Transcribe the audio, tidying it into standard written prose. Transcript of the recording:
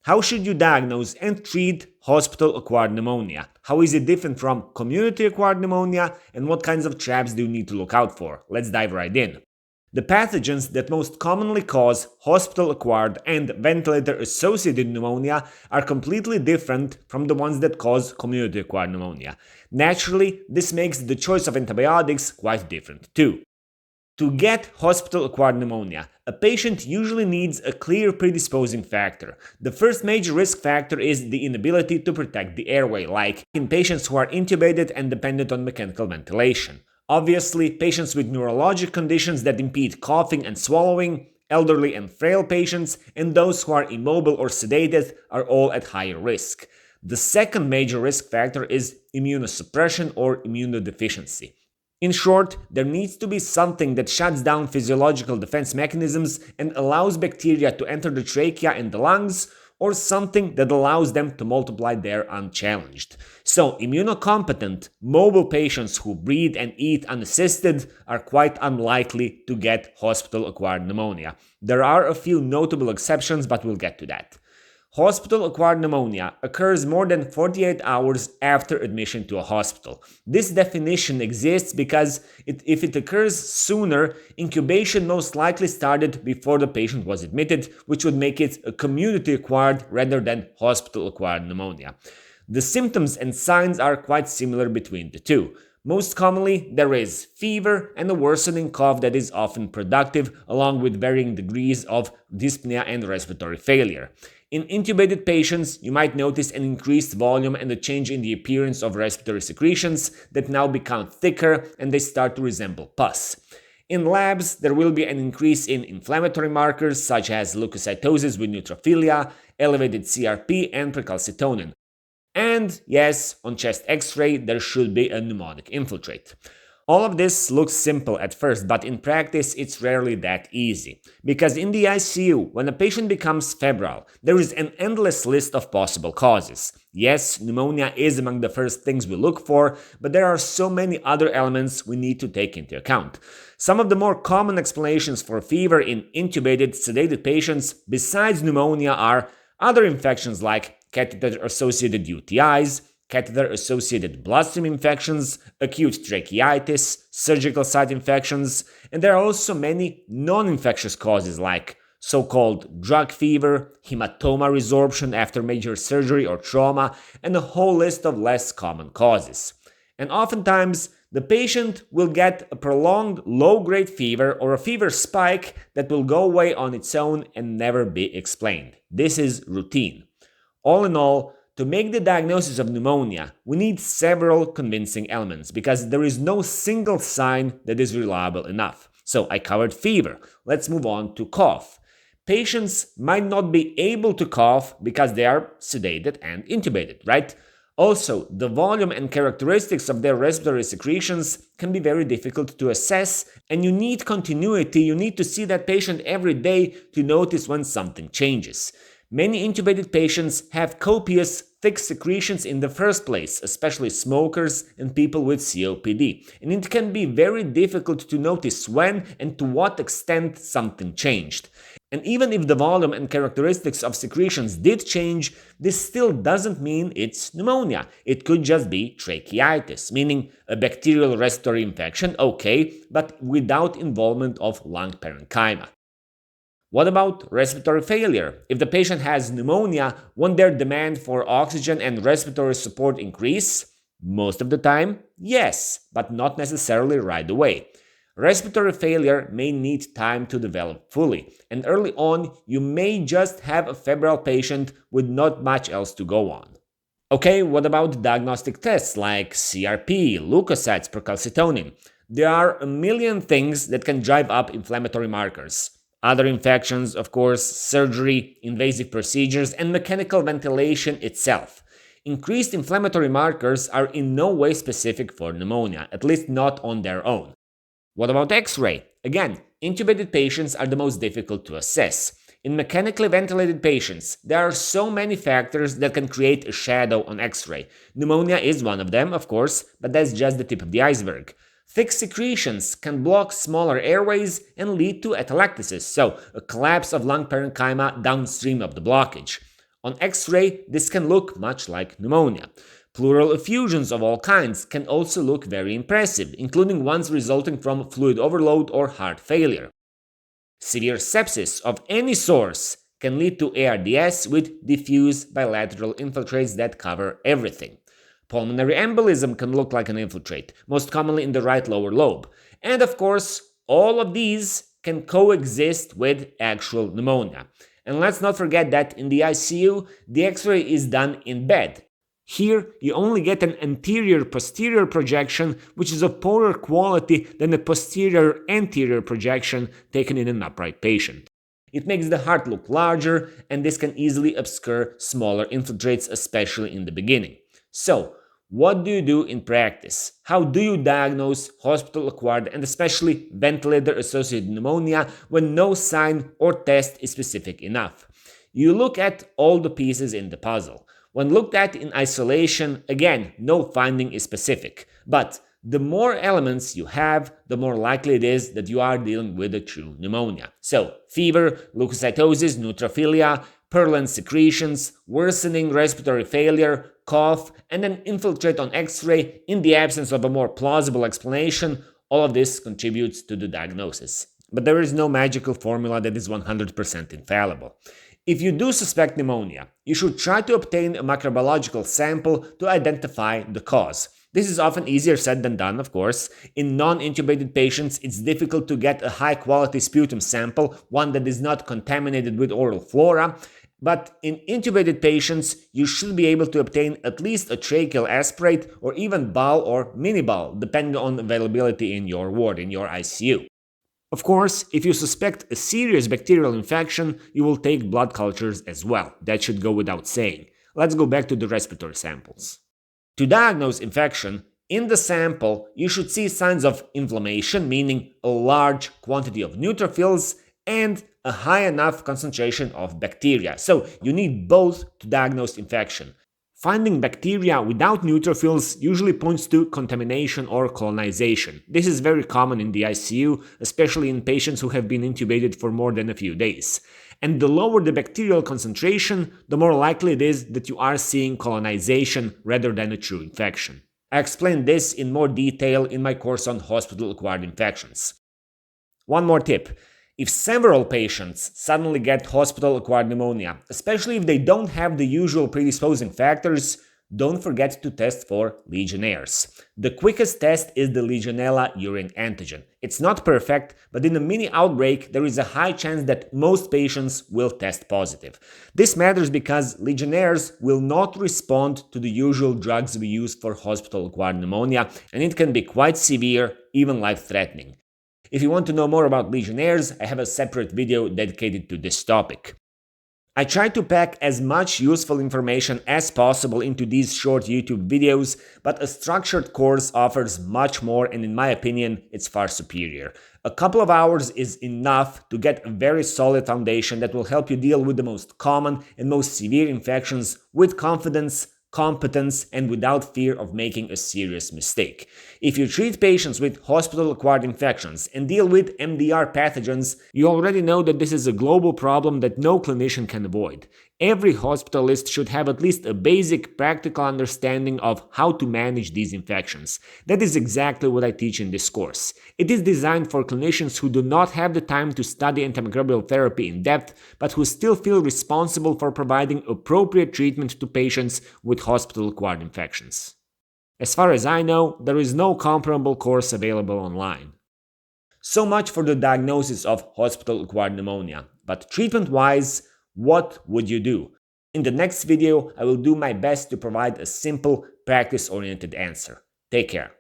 How should you diagnose and treat hospital-acquired pneumonia? How is it different from community-acquired pneumonia, and what kinds of traps do you need to look out for? Let's dive right in. The pathogens that most commonly cause hospital-acquired and ventilator-associated pneumonia are completely different from the ones that cause community-acquired pneumonia. Naturally, this makes the choice of antibiotics quite different too. To get hospital-acquired pneumonia, a patient usually needs a clear predisposing factor. The first major risk factor is the inability to protect the airway, like in patients who are intubated and dependent on mechanical ventilation. Obviously, patients with neurologic conditions that impede coughing and swallowing, elderly and frail patients, and those who are immobile or sedated are all at higher risk. The second major risk factor is immunosuppression or immunodeficiency. In short, there needs to be something that shuts down physiological defense mechanisms and allows bacteria to enter the trachea and the lungs, or something that allows them to multiply there unchallenged. So, immunocompetent, mobile patients who breathe and eat unassisted are quite unlikely to get hospital-acquired pneumonia. There are a few notable exceptions, but we'll get to that. Hospital-acquired pneumonia occurs more than 48 hours after admission to a hospital. This definition exists because if it occurs sooner, incubation most likely started before the patient was admitted, which would make it a community-acquired rather than hospital-acquired pneumonia. The symptoms and signs are quite similar between the two. Most commonly, there is fever and a worsening cough that is often productive, along with varying degrees of dyspnea and respiratory failure. In intubated patients, you might notice an increased volume and a change in the appearance of respiratory secretions that now become thicker and they start to resemble pus. In labs, there will be an increase in inflammatory markers such as leukocytosis with neutrophilia, elevated CRP, and procalcitonin. And yes, on chest X-ray, there should be a pneumonic infiltrate. All of this looks simple at first, but in practice, it's rarely that easy. Because in the ICU, when a patient becomes febrile, there is an endless list of possible causes. Yes, pneumonia is among the first things we look for, but there are so many other elements we need to take into account. Some of the more common explanations for fever in intubated, sedated patients besides pneumonia are other infections like catheter-associated UTIs, catheter-associated bloodstream infections, acute tracheitis, surgical site infections, and there are also many non-infectious causes like so-called drug fever, hematoma resorption after major surgery or trauma, and a whole list of less common causes. And oftentimes, the patient will get a prolonged low-grade fever or a fever spike that will go away on its own and never be explained. This is routine. All in all, to make the diagnosis of pneumonia, we need several convincing elements because there is no single sign that is reliable enough. So I covered fever. Let's move on to cough. Patients might not be able to cough because they are sedated and intubated, right? Also, the volume and characteristics of their respiratory secretions can be very difficult to assess, and you need continuity. You need to see that patient every day to notice when something changes. Many intubated patients have copious, thick secretions in the first place, especially smokers and people with COPD, and it can be very difficult to notice when and to what extent something changed. And even if the volume and characteristics of secretions did change, this still doesn't mean it's pneumonia. It could just be tracheitis, meaning a bacterial respiratory infection, okay, but without involvement of lung parenchyma. What about respiratory failure? If the patient has pneumonia, won't their demand for oxygen and respiratory support increase? Most of the time, yes, but not necessarily right away. Respiratory failure may need time to develop fully, and early on, you may just have a febrile patient with not much else to go on. Okay, what about diagnostic tests like CRP, leukocytes, procalcitonin? There are a million things that can drive up inflammatory markers. Other infections, of course, surgery, invasive procedures, and mechanical ventilation itself. Increased inflammatory markers are in no way specific for pneumonia, at least not on their own. What about X-ray? Again, intubated patients are the most difficult to assess. In mechanically ventilated patients, there are so many factors that can create a shadow on X-ray. Pneumonia is one of them, of course, but that's just the tip of the iceberg. Thick secretions can block smaller airways and lead to atelectasis, so a collapse of lung parenchyma downstream of the blockage. On X-ray, this can look much like pneumonia. Pleural effusions of all kinds can also look very impressive, including ones resulting from fluid overload or heart failure. Severe sepsis of any source can lead to ARDS with diffuse bilateral infiltrates that cover everything. Pulmonary embolism can look like an infiltrate, most commonly in the right lower lobe. And of course, all of these can coexist with actual pneumonia. And let's not forget that in the ICU, the X-ray is done in bed. Here, you only get an anterior-posterior projection, which is of poorer quality than a posterior-anterior projection taken in an upright patient. It makes the heart look larger, and this can easily obscure smaller infiltrates, especially in the beginning. So, what do you do in practice? How do you diagnose hospital-acquired and especially ventilator-associated pneumonia when no sign or test is specific enough? You look at all the pieces in the puzzle. When looked at in isolation, again, no finding is specific. But the more elements you have, the more likely it is that you are dealing with a true pneumonia. So, fever, leukocytosis, neutrophilia, purulent secretions, worsening respiratory failure, cough, and an infiltrate on X-ray in the absence of a more plausible explanation, all of this contributes to the diagnosis. But there is no magical formula that is 100% infallible. If you do suspect pneumonia, you should try to obtain a microbiological sample to identify the cause. This is often easier said than done, of course. In non-intubated patients, it's difficult to get a high-quality sputum sample, one that is not contaminated with oral flora. But in intubated patients, you should be able to obtain at least a tracheal aspirate or even BAL or mini-BAL, depending on availability in your ward, in your ICU. Of course, if you suspect a serious bacterial infection, you will take blood cultures as well. That should go without saying. Let's go back to the respiratory samples. To diagnose infection, in the sample, you should see signs of inflammation, meaning a large quantity of neutrophils, and a high enough concentration of bacteria. So you need both to diagnose infection. Finding bacteria without neutrophils usually points to contamination or colonization. This is very common in the ICU, especially in patients who have been intubated for more than a few days. And the lower the bacterial concentration, the more likely it is that you are seeing colonization rather than a true infection. I explained this in more detail in my course on hospital-acquired infections. One more tip. If several patients suddenly get hospital-acquired pneumonia, especially if they don't have the usual predisposing factors, don't forget to test for Legionnaires. The quickest test is the Legionella urine antigen. It's not perfect, but in a mini outbreak, there is a high chance that most patients will test positive. This matters because Legionnaires will not respond to the usual drugs we use for hospital-acquired pneumonia, and it can be quite severe, even life-threatening. If you want to know more about Legionnaires, I have a separate video dedicated to this topic. I try to pack as much useful information as possible into these short YouTube videos, but a structured course offers much more, and in my opinion, it's far superior. A couple of hours is enough to get a very solid foundation that will help you deal with the most common and most severe infections with confidence, competence, and without fear of making a serious mistake. If you treat patients with hospital-acquired infections and deal with MDR pathogens, you already know that this is a global problem that no clinician can avoid. Every hospitalist should have at least a basic practical understanding of how to manage these infections. That is exactly what I teach in this course. It is designed for clinicians who do not have the time to study antimicrobial therapy in depth, but who still feel responsible for providing appropriate treatment to patients with hospital-acquired infections. As far as I know, there is no comparable course available online. So much for the diagnosis of hospital-acquired pneumonia, but treatment-wise, what would you do? In the next video, I will do my best to provide a simple, practice-oriented answer. Take care.